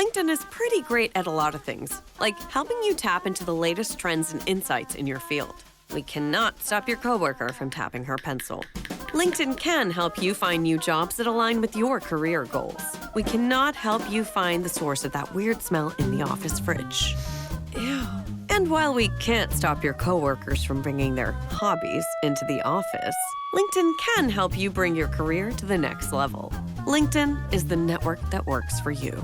LinkedIn is pretty great at a lot of things, like helping you tap into the latest trends and insights in your field. We cannot stop your coworker from tapping her pencil. LinkedIn can help you find new jobs that align with your career goals. We cannot help you find the source of that weird smell in the office fridge. Ew. And while we can't stop your coworkers from bringing their hobbies into the office, LinkedIn can help you bring your career to the next level. LinkedIn is the network that works for you.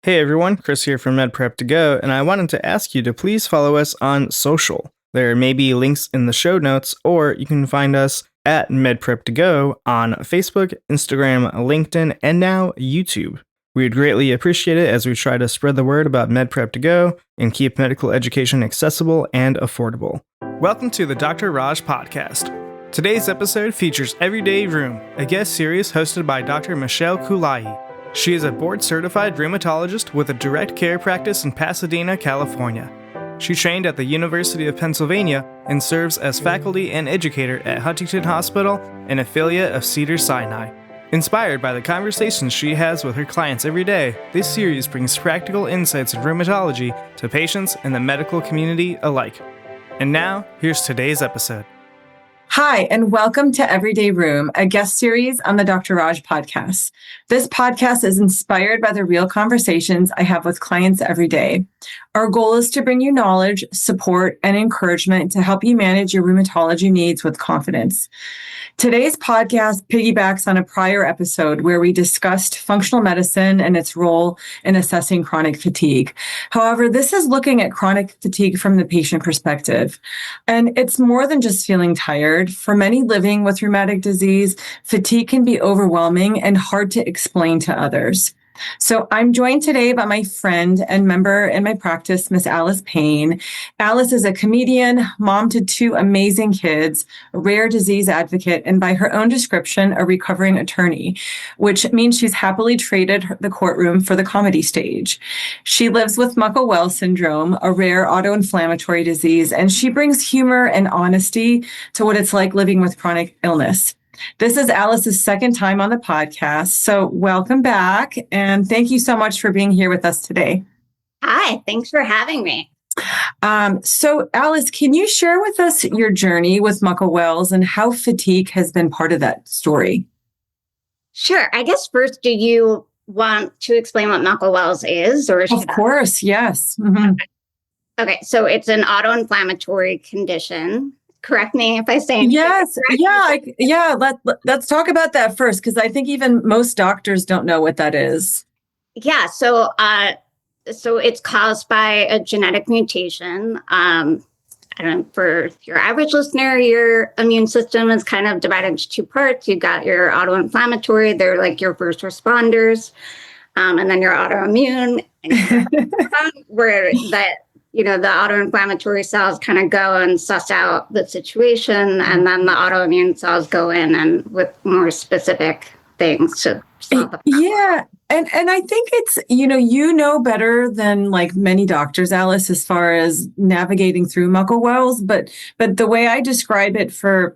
Hey everyone, Chris here from MedPrep2Go, and I wanted to ask you to please follow us on social. There may be links in the show notes, or you can find us at MedPrep2Go on Facebook, Instagram, LinkedIn, and now YouTube. We'd greatly appreciate it as we try to spread the word about MedPrep2Go and keep medical education accessible and affordable. Welcome to the Dr. Raj Podcast. Today's episode features Everyday Rheum, a guest series hosted by Dr. Michelle Koolaee. She is a board-certified rheumatologist with a direct care practice in Pasadena, California. She trained at the University of Pennsylvania and serves as faculty and educator at Huntington Hospital, an affiliate of Cedars-Sinai. Inspired by the conversations she has with her clients every day, this series brings practical insights in rheumatology to patients and the medical community alike. And now, here's today's episode. Hi, and welcome to Everyday Rheum, a guest series on the Dr. Raj podcast. This podcast is inspired by the real conversations I have with clients every day. Our goal is to bring you knowledge, support, and encouragement to help you manage your rheumatology needs with confidence. Today's podcast piggybacks on a prior episode where we discussed functional medicine and its role in assessing chronic fatigue. However, this is looking at chronic fatigue from the patient perspective. And it's more than just feeling tired. For many living with rheumatic disease, fatigue can be overwhelming and hard to explain to others. So I'm joined today by my friend and member in my practice, Miss Alice Payne. Alice is a comedian, mom to two amazing kids, a rare disease advocate, and by her own description, a recovering attorney, which means she's happily traded the courtroom for the comedy stage. She lives with Muckle-wells syndrome, a rare auto-inflammatory disease, and she brings humor and honesty to what it's like living with chronic illness. This is Alice's second time on the podcast, so welcome back, and thank you so much for being here with us today. Hi, thanks for having me. So Alice, can you share with us your journey with Muckle-wells and how fatigue has been part of that story? Sure. I guess first, do you want to explain what Muckle-wells is? Or of course, yes. Mm-hmm. Okay, so it's an auto-inflammatory condition. Correct me if I say anything. Yes. Yeah. Let's talk about that first, because I think even most doctors don't know what that is. Yeah. So it's caused by a genetic mutation. I don't know, for your average listener, your immune system is kind of divided into two parts. You've got your auto-inflammatory, they're like your first responders, and then your autoimmune, where that. The auto-inflammatory cells kind of go and suss out the situation, and then the autoimmune cells go in and with more specific things to solve the problem. Yeah. And I think it's, you know better than like many doctors, Alice, as far as navigating through Muckle-wells. But the way I describe it for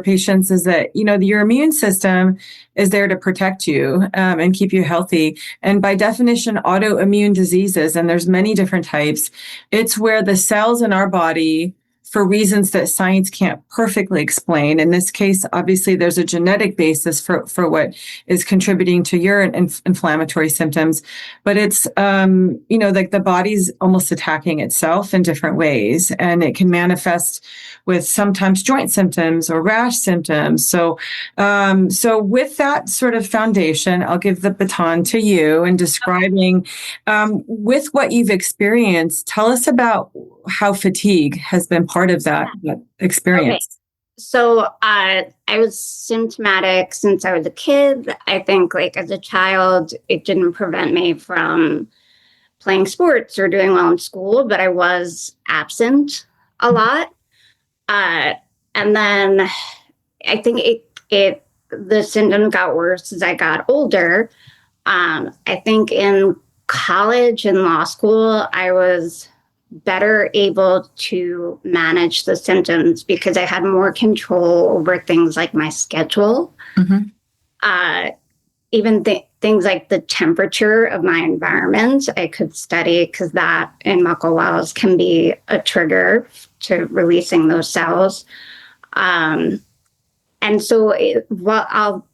patients is that, your immune system is there to protect you and keep you healthy. And by definition, autoimmune diseases, and there's many different types, it's where the cells in our body, for reasons that science can't perfectly explain. In this case, obviously, there's a genetic basis for what is contributing to your inflammatory symptoms, but it's, like the body's almost attacking itself in different ways, and it can manifest with sometimes joint symptoms or rash symptoms. So with that sort of foundation, I'll give the baton to you in describing, with what you've experienced, tell us about how fatigue has been part of that experience. Okay. So I was symptomatic since I was a kid. I think like as a child, it didn't prevent me from playing sports or doing well in school, but I was absent a lot. And then I think the symptoms got worse as I got older. I think in college and law school, I was better able to manage the symptoms because I had more control over things like my schedule. Mm-hmm. Even things like the temperature of my environment, I could study, because that in Muckle-wells can be a trigger to releasing those cells. And so while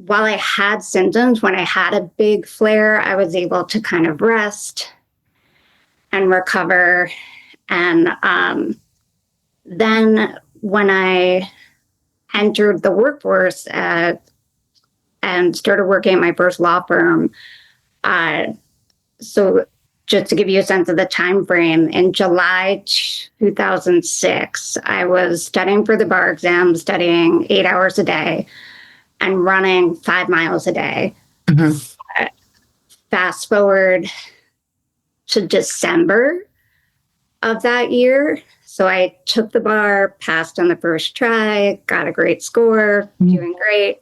I had symptoms, when I had a big flare, I was able to kind of rest and recover. And then when I entered the workforce and started working at my first law firm, so just to give you a sense of the time frame, in July 2006, I was studying for the bar exam, studying 8 hours a day and running 5 miles a day. Fast forward to December of that year. So I took the bar, passed on the first try, got a great score, doing great.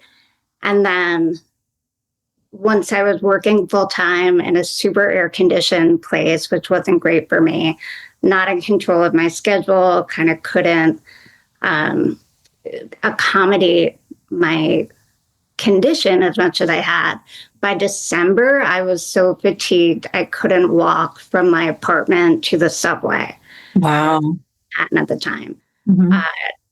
And then once I was working full time in a super air conditioned place, which wasn't great for me, not in control of my schedule, kind of couldn't accommodate my condition as much as I had. By December, I was so fatigued, I couldn't walk from my apartment to the subway. Wow. At the time.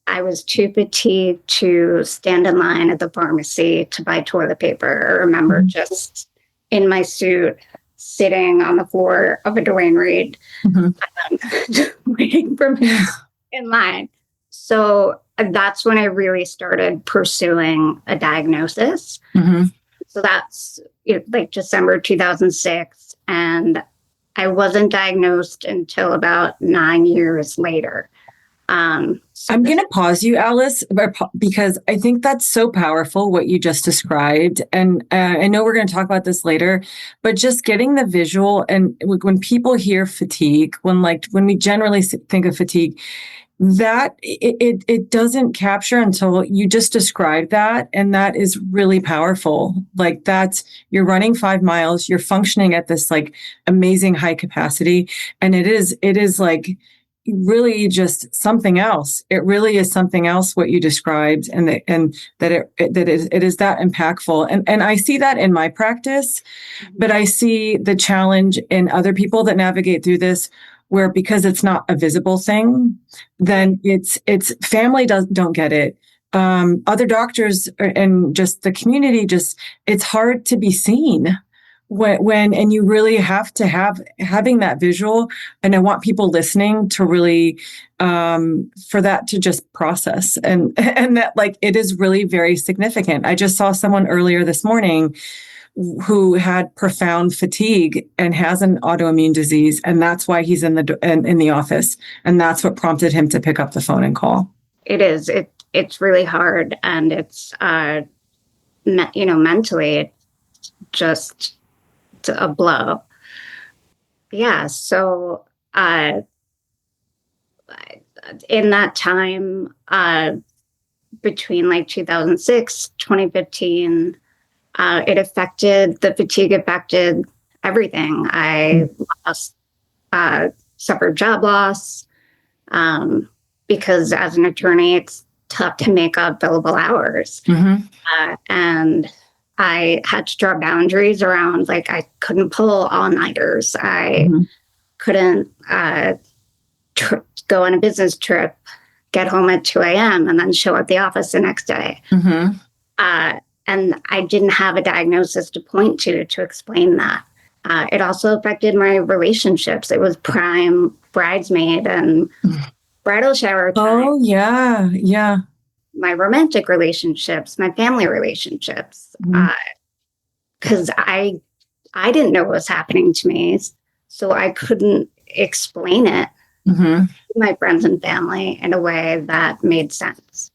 I was too fatigued to stand in line at the pharmacy to buy toilet paper. I remember just in my suit, sitting on the floor of a Dwayne Reed, waiting for me in line. So that's when I really started pursuing a diagnosis. So that's like December 2006. And I wasn't diagnosed until about 9 years later. I'm going to pause you, Alice, because I think that's so powerful what you just described. And I know we're going to talk about this later, but just getting the visual, and when people hear fatigue, when we generally think of fatigue, that it doesn't capture until you just described that. And that is really powerful. Like you're running 5 miles, you're functioning at this like amazing high capacity. And it is like really just something else. It really is something else what you described, and that it is that impactful. And I see that in my practice, but I see the challenge in other people that navigate through this, where because it's not a visible thing, then it's family don't get it. Other doctors and just the community, it's hard to be seen when and you really have to having that visual. And I want people listening to really for that to just process and that like it is really very significant. I just saw someone earlier this morning who had profound fatigue and has an autoimmune disease, and that's why he's in the office, and that's what prompted him to pick up the phone and call. It is. It's really hard, and it's mentally it's just a blow. Yeah. So in that time, between like 2006, 2015. The fatigue affected everything. I suffered job loss because as an attorney, it's tough to make up billable hours. And I had to draw boundaries around, like, I couldn't pull all-nighters. I couldn't go on a business trip, get home at 2 a.m. and then show at the office the next day. And I didn't have a diagnosis to point to explain that. It also affected my relationships. It was prime bridesmaid and bridal shower time. Oh, yeah. Yeah. My romantic relationships, my family relationships. Because I didn't know what was happening to me. So I couldn't explain it to my friends and family in a way that made sense.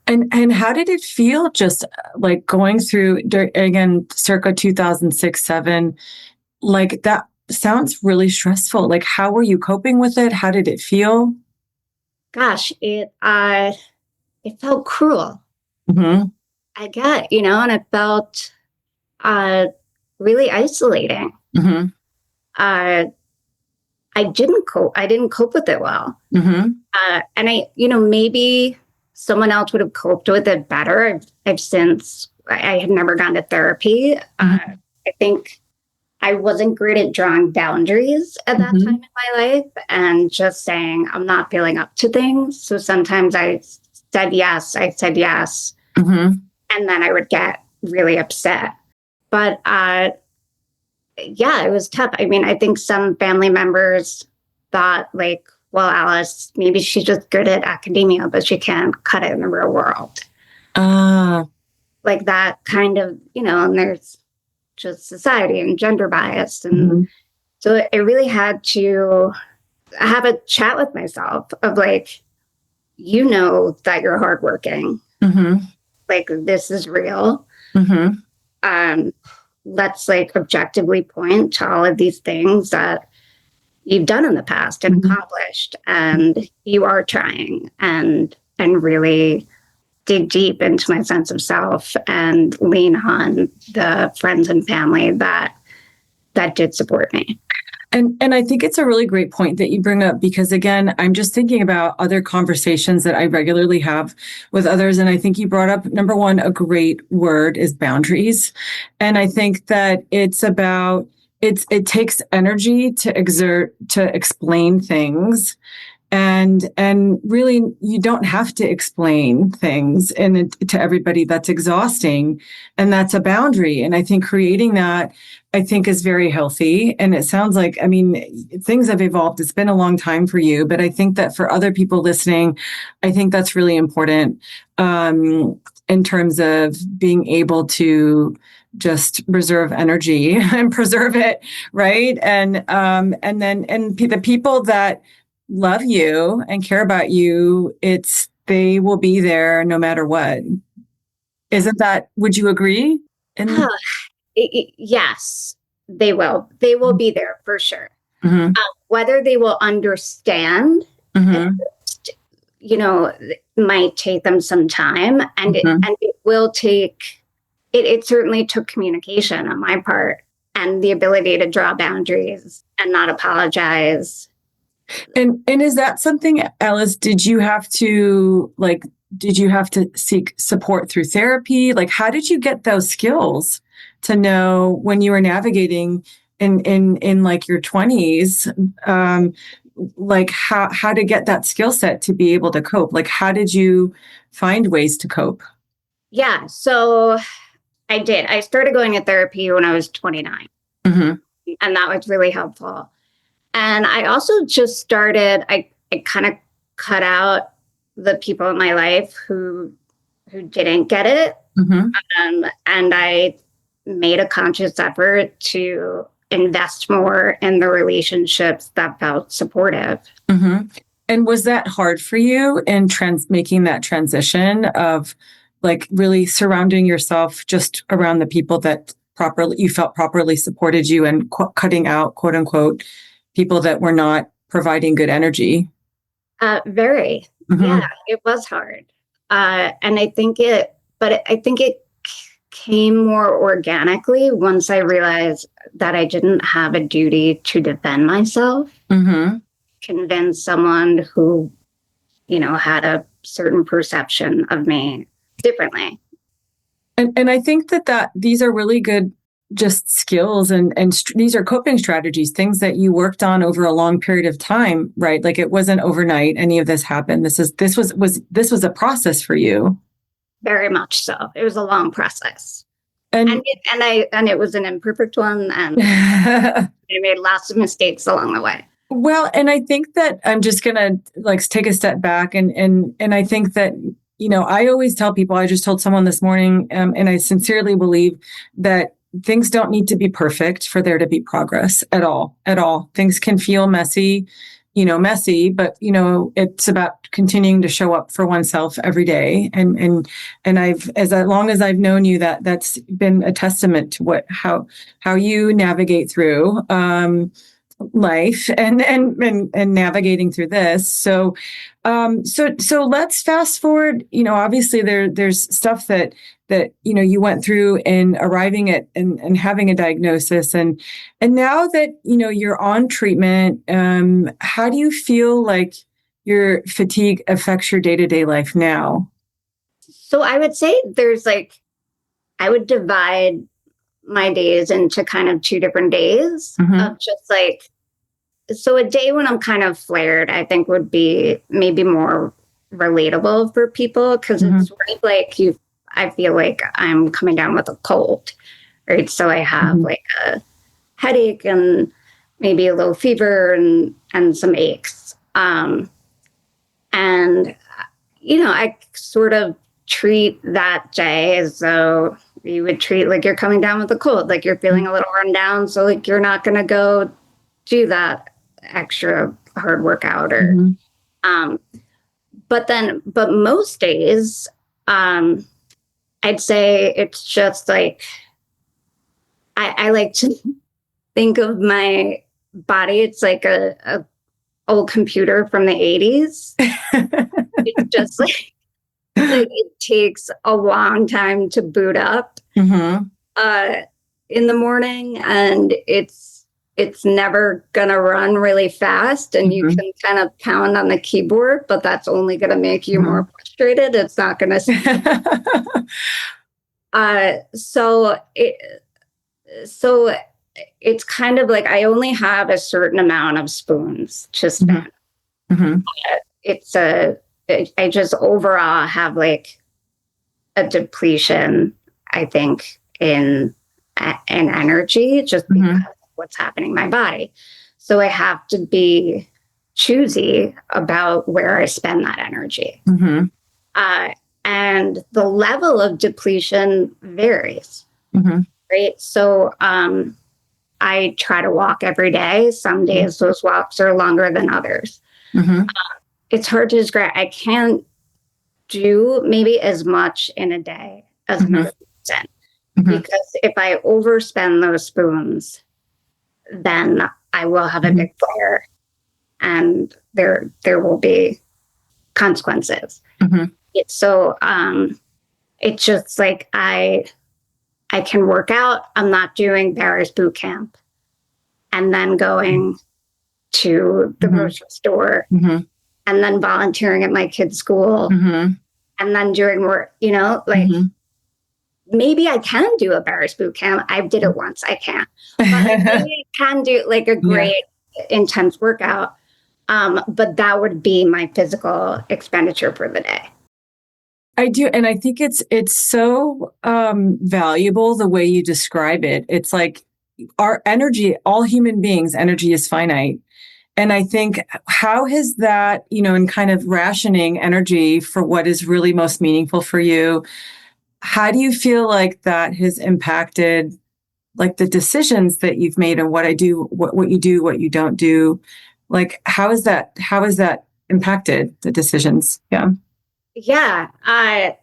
And how did it feel just like going through, again, circa 2006-07, like that sounds really stressful. Like, how were you coping with it? How did it feel? Gosh, it felt cruel. I get, and it felt really isolating. I didn't cope with it well. And I, maybe someone else would have coped with it better. I had never gone to therapy. I think I wasn't great at drawing boundaries at that time in my life and just saying, I'm not feeling up to things. So sometimes I said yes. And then I would get really upset. But yeah, it was tough. I mean, I think some family members thought like, well, Alice, maybe she's just good at academia, but she can't cut it in the real world. Like that kind of, and there's just society and gender bias. And so I really had to have a chat with myself of like, that you're hardworking. Like, this is real. Let's like objectively point to all of these things that you've done in the past and accomplished, and you are trying, and really dig deep into my sense of self and lean on the friends and family that did support me. And I think it's a really great point that you bring up, because again, I'm just thinking about other conversations that I regularly have with others. And I think you brought up, number one, a great word is boundaries. And I think that it takes energy to explain things. And really, you don't have to explain things to everybody. That's exhausting. And that's a boundary. And I think creating that, I think, is very healthy. And it sounds like, I mean, things have evolved. It's been a long time for you. But I think that for other people listening, I think that's really important in terms of being able to just reserve energy and preserve it, right? And the people that love you and care about you, they will be there no matter what. Would you agree? Yes, they will. They will be there for sure. Whether they will understand, it might take them some time, and it will take. It certainly took communication on my part and the ability to draw boundaries and not apologize. And is that something, Alice, did you have to seek support through therapy? Like, how did you get those skills to know when you were navigating in like your 20s, like how to get that skill set to be able to cope? Like, how did you find ways to cope? Yeah, so I did. I started going to therapy when I was 29, and that was really helpful. And I also just started, I kind of cut out the people in my life who didn't get it. And I made a conscious effort to invest more in the relationships that felt supportive. And was that hard for you in making that transition of like really surrounding yourself just around the people that you felt properly supported you, and cutting out, quote unquote, people that were not providing good energy? Very. Yeah, it was hard. And I think it came more organically once I realized that I didn't have a duty to defend myself, convince someone who, had a certain perception of me differently. And I think that these are really good just skills and these are coping strategies, things that you worked on over a long period of time, right? Like, it wasn't overnight any of this happened. This was a process for you. Very much so. It was a long process. And it was an imperfect one, and I made lots of mistakes along the way. Well, and I think that I'm just gonna take a step back and I think that, I always tell people, I just told someone this morning, and I sincerely believe that things don't need to be perfect for there to be progress at all. Things can feel messy, but it's about continuing to show up for oneself every day. And as long as I've known you, that's been a testament to how you navigate through life and navigating through this. So let's fast forward. Obviously there's stuff that you went through in arriving at and having a diagnosis, and now that you're on treatment, how do you feel like your fatigue affects your day-to-day life now? So I would say I would divide my days into kind of 2 different days of just like, so a day when I'm kind of flared, I think would be maybe more relatable for people because it's sort of like I feel like I'm coming down with a cold, right? So I have like a headache and maybe a low fever and some aches. And, I sort of treat that day as though you would treat like you're coming down with a cold, like you're feeling a little run down. So like you're not going to go do that extra hard workout or, but most days, I'd say it's just like, I like to think of my body. It's like a old computer from the 80s. It's just like it takes a long time to boot up in the morning, and it's never gonna run really fast, and you can kind of pound on the keyboard, but that's only gonna make you more frustrated. It's not gonna so it's kind of like I only have a certain amount of spoons to spend. I just overall have like a depletion, I think, in energy just because of what's happening in my body. So I have to be choosy about where I spend that energy. And the level of depletion varies, right? So I try to walk every day. Some days those walks are longer than others. It's hard to describe. I can't do maybe as much in a day as another person because if I overspend those spoons, then I will have a big flare, and there will be consequences. It's just like I can work out. I'm not doing Barry's boot camp and then going to the grocery store and then volunteering at my kid's school and then doing work, maybe I can do a Barry's boot camp. I did it once. I can't. But maybe I can do like a great intense workout. But that would be my physical expenditure for the day. I do. And I think it's so valuable the way you describe it. It's like our energy, all human beings, energy is finite. And I think how has that, in kind of rationing energy for what is really most meaningful for you, how do you feel like that has impacted like the decisions that you've made and what you do, what you don't do? Like, how is that impacted the decisions? Yeah. Yeah. I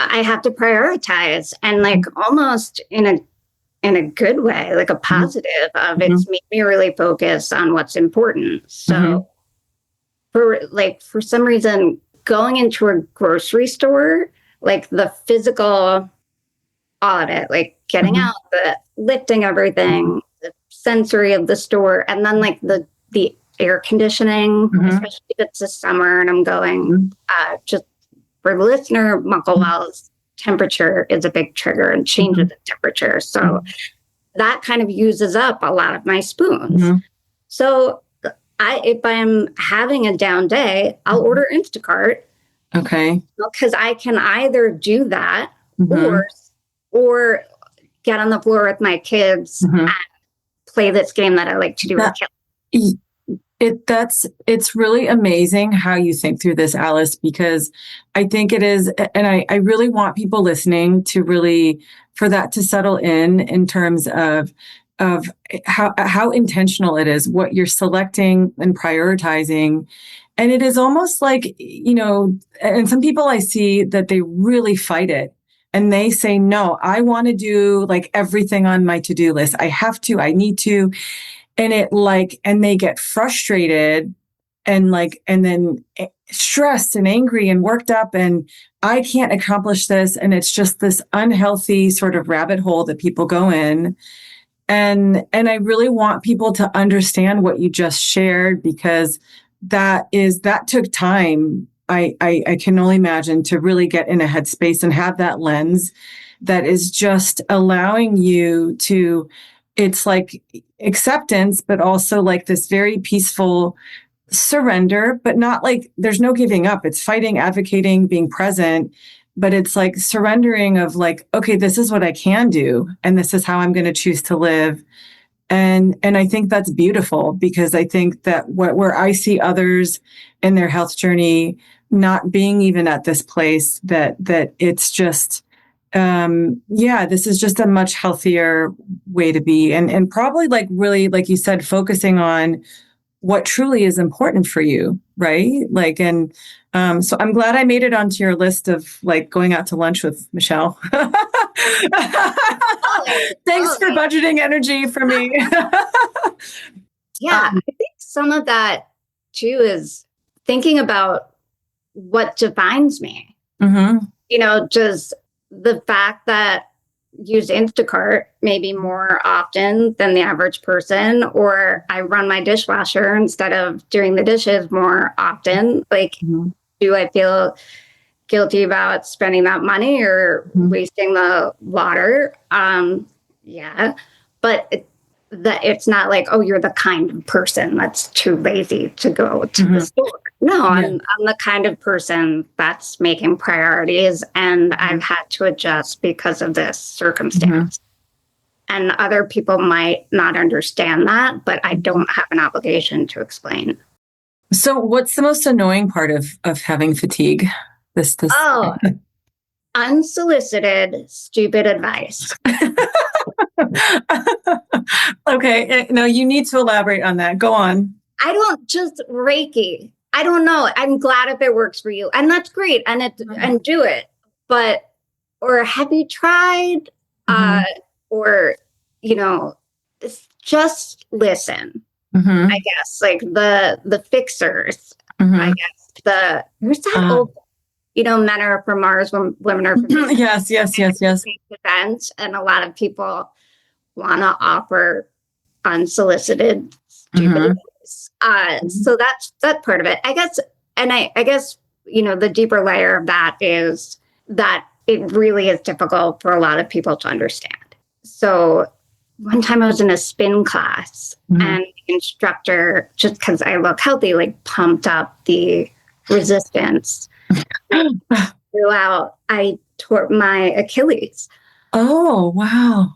have to prioritize and like almost in a good way, like a positive of it's made me really focus on what's important. So for some reason, going into a grocery store, like the physical, all of it, like getting out, the lifting everything, the sensory of the store, and then like the air conditioning, especially if it's the summer and I'm going, just for the listener, Muckle-wells, temperature is a big trigger and changes the temperature. So that kind of uses up a lot of my spoons. So if I'm having a down day, I'll order Instacart. Okay. Because I can either do that or get on the floor with my kids and play this game that I like to do with kids. It's really amazing how you think through this, Alice, because I think it is, and I really want people listening to really, for that to settle in terms of how intentional it is, what you're selecting and prioritizing. And it is almost like, and some people I see that they really fight it. And they say, no, I want to do like everything on my to-do list. I have to, I need to. And they get frustrated and then stressed and angry and worked up and I can't accomplish this. And it's just this unhealthy sort of rabbit hole that people go in. And I really want people to understand what you just shared, because that took time. I can only imagine to really get in a headspace and have that lens that is just allowing you to, it's like acceptance, but also like this very peaceful surrender, but not like there's no giving up. It's fighting, advocating, being present, but it's like surrendering of like, okay, this is what I can do, and this is how I'm going to choose to live. And I think that's beautiful, because I think that where I see others in their health journey not being even at this place, that it's just this is just a much healthier way to be, and probably like really, like you said, focusing on what truly is important for you, right? Like, and so I'm glad I made it onto your list of like going out to lunch with Michelle. Thanks for budgeting energy for me. Yeah, I think some of that too is thinking about what defines me. Mm-hmm. You know, just the fact that use Instacart maybe more often than the average person, or I run my dishwasher instead of doing the dishes more often. Like, do I feel guilty about spending that money or wasting the water? Yeah, but it's not like, oh, you're the kind of person that's too lazy to go to the store. No, I'm the kind of person that's making priorities, and I've had to adjust because of this circumstance. And other people might not understand that, but I don't have an obligation to explain. So what's the most annoying part of having fatigue? This Oh, unsolicited, stupid advice. Okay. No, you need to elaborate on that. Go on. I don't just Reiki. I don't know. I'm glad if it works for you. And that's great. And do it. But, or have you tried, or, you know, just listen, I guess, like the fixers, I guess, where's that old, you know, men are from Mars, women are from Venus. Yes. Event, and a lot of people want to offer unsolicited stupid advice. So that's part of it, I guess. And I guess, you know, the deeper layer of that is that it really is difficult for a lot of people to understand. So one time I was in a spin class, and the instructor, just because I look healthy, like pumped up the resistance. Throughout, I tore my Achilles. Oh, wow.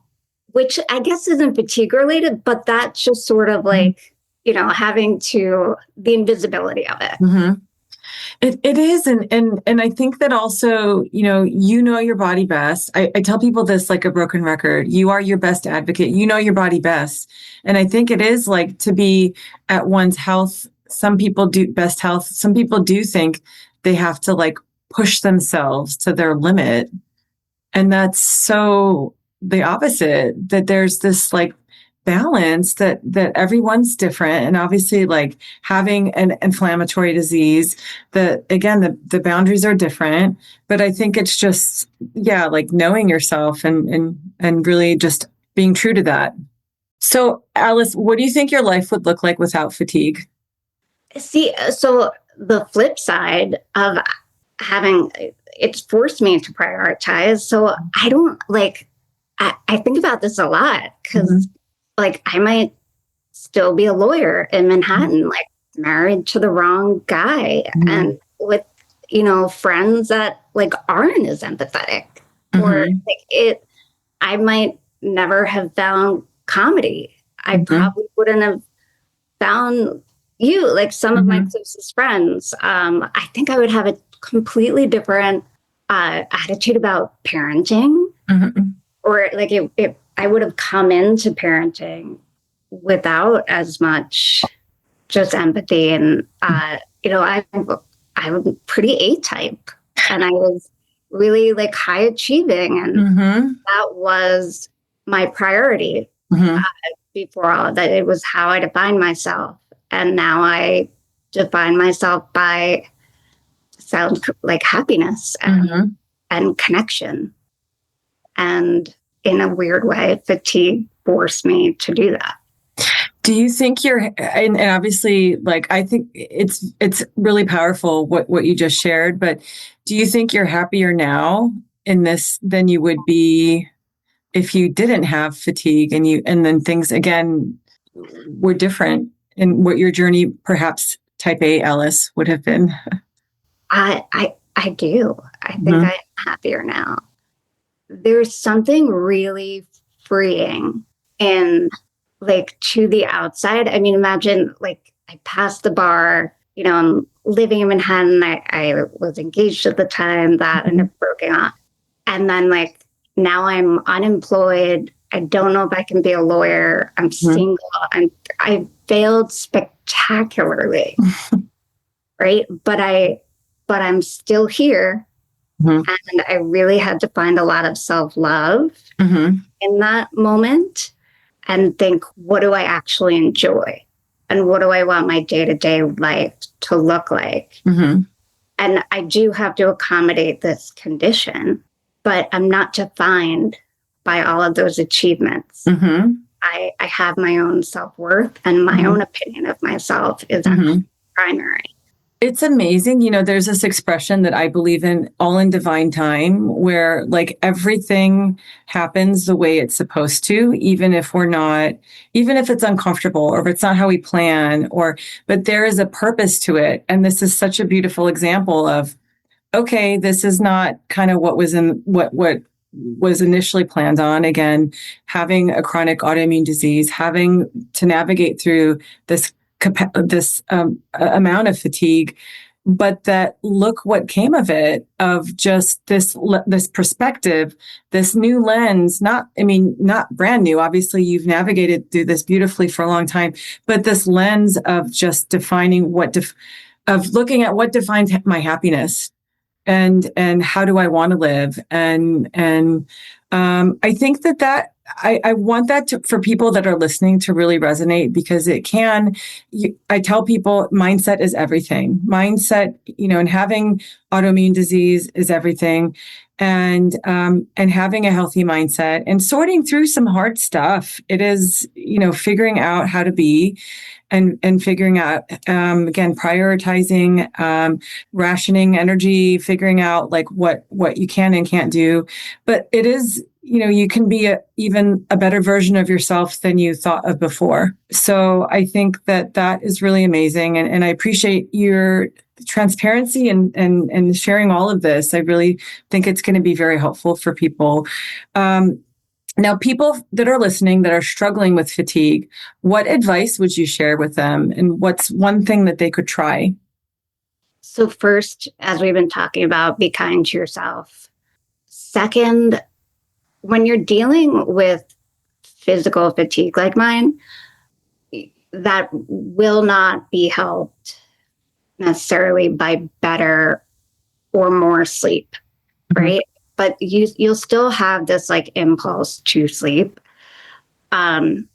Which I guess isn't fatigue related, but that's just sort of like, you know, having to, the invisibility of it. It is. And I think that also, you know your body best. I tell people this like a broken record. You are your best advocate. You know your body best. And I think it is like to be at one's health. Some people do best health. Some people do think they have to like push themselves to their limit. And that's so the opposite, that there's this like balance that everyone's different. And obviously like having an inflammatory disease, that again, the boundaries are different, but I think it's just, like knowing yourself and really just being true to that. So Alice, what do you think your life would look like without fatigue? See, so the flip side of having, it's forced me to prioritize. So I don't like, I think about this a lot, because like I might still be a lawyer in Manhattan, like married to the wrong guy, and with, you know, friends that like aren't as empathetic, or like I might never have found comedy. I probably wouldn't have found you, like some of my closest friends. I think I would have a completely different attitude about parenting, or like I would have come into parenting without as much just empathy. And, you know, I'm pretty A-type, and I was really like high achieving, and that was my priority before all of that. It was how I defined myself. And now I define myself by sounds like happiness and connection. And in a weird way, fatigue forced me to do that. Do you think and obviously, like, I think it's really powerful what you just shared, but do you think you're happier now in this than you would be if you didn't have fatigue, and then things again were different in what your journey, perhaps type A Alice, would have been. I do. I think I'm happier now. There's something really freeing in, like, to the outside. I mean, imagine, like, I passed the bar, I'm living in Manhattan. I was engaged at the time, that ended up broken off. And then, like, now I'm unemployed. I don't know if I can be a lawyer. I'm single. I failed spectacularly, right? But I'm still here. And I really had to find a lot of self-love in that moment and think, what do I actually enjoy? And what do I want my day-to-day life to look like? And I do have to accommodate this condition, but I'm not defined by all of those achievements. I have my own self-worth, and my own opinion of myself is actually primary. It's amazing. There's this expression that I believe in, all in divine time, where like everything happens the way it's supposed to, even if it's uncomfortable or if it's not how we plan, but there is a purpose to it. And this is such a beautiful example of, okay, this is not kind of what was initially planned on. Again, having a chronic autoimmune disease, having to navigate through this amount of fatigue, but that look what came of it, of just this perspective, this new lens, not brand new. Obviously you've navigated through this beautifully for a long time, but this lens of just defining of looking at what defines my happiness and how do I want to live. And I think that I want that for people that are listening to really resonate, because I tell people mindset is everything. Mindset, and having autoimmune disease is everything. And having a healthy mindset and sorting through some hard stuff. It is, figuring out how to be and figuring out, again, prioritizing, rationing energy, figuring out like what you can and can't do. But it is, you can be even a better version of yourself than you thought of before. So I think that is really amazing. And I appreciate your transparency and sharing all of this. I really think it's going to be very helpful for people. Now, people that are listening that are struggling with fatigue, what advice would you share with them? And what's one thing that they could try? So first, as we've been talking about, be kind to yourself. Second, when you're dealing with physical fatigue like mine, that will not be helped necessarily by better or more sleep, right? But you'll still have this like impulse to sleep. And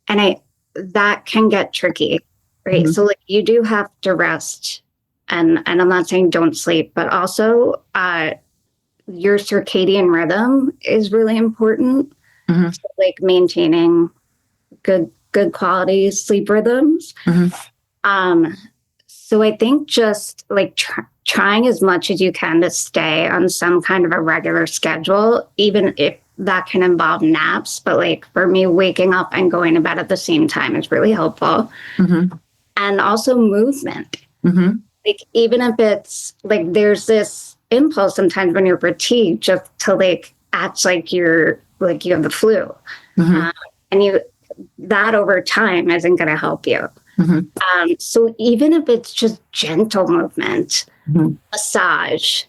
that can get tricky, right? So like you do have to rest, and I'm not saying don't sleep, but also your circadian rhythm is really important. So like maintaining good quality sleep rhythms. So I think just like trying as much as you can to stay on some kind of a regular schedule, even if that can involve naps. But like for me, waking up and going to bed at the same time is really helpful. And also movement. Like even if it's like there's this impulse sometimes when you're fatigued just to like act like you have the flu. And that over time isn't going to help you. So even if it's just gentle movement, massage,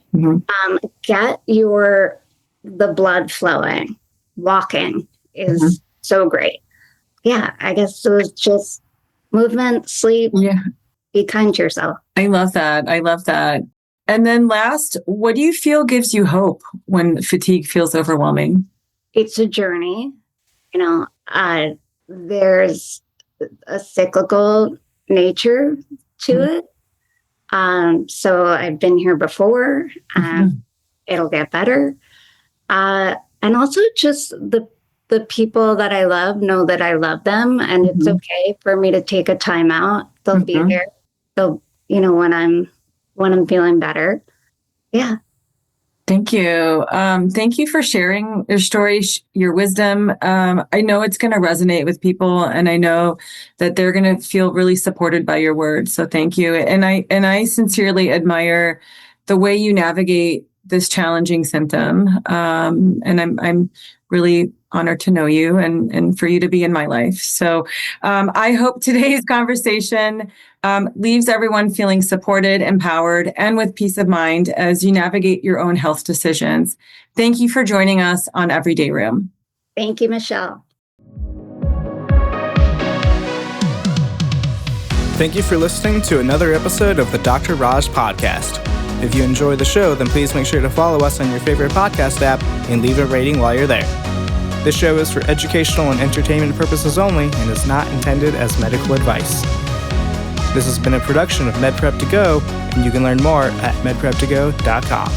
get the blood flowing. Walking is so great. Yeah, I guess it was just movement, sleep, be kind to yourself. I love that. And then last, what do you feel gives you hope when fatigue feels overwhelming? It's a journey. There's a cyclical nature to it. So I've been here before. It'll get better. And also just the people that I love know that I love them, and it's okay for me to take a time out. They'll be there. They'll, when I'm feeling better. Yeah. Thank you. Thank you for sharing your story, your wisdom. I know it's going to resonate with people, and I know that they're going to feel really supported by your words. So thank you. And I sincerely admire the way you navigate this challenging symptom. And I'm really honored to know you and for you to be in my life. So I hope today's conversation leaves everyone feeling supported, empowered, and with peace of mind as you navigate your own health decisions. Thank you for joining us on Everyday Rheum. Thank you, Michelle. Thank you for listening to another episode of the Dr. Raj podcast. If you enjoy the show, then please make sure to follow us on your favorite podcast app and leave a rating while you're there. This show is for educational and entertainment purposes only and is not intended as medical advice. This has been a production of MedPrep to Go, and you can learn more at medprep2go.com.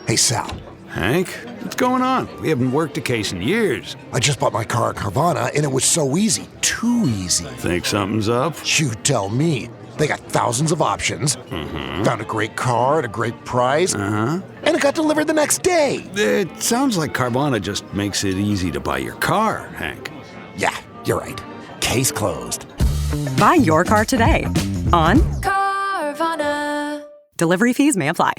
Hey, Sal. Hank, what's going on? We haven't worked a case in years. I just bought my car at Carvana, and it was so easy. Too easy. Think something's up? You tell me. They got thousands of options. Found a great car at a great price. And it got delivered the next day. It sounds like Carvana just makes it easy to buy your car, Hank. Yeah, you're right. Case closed. Buy your car today on Carvana. Delivery fees may apply.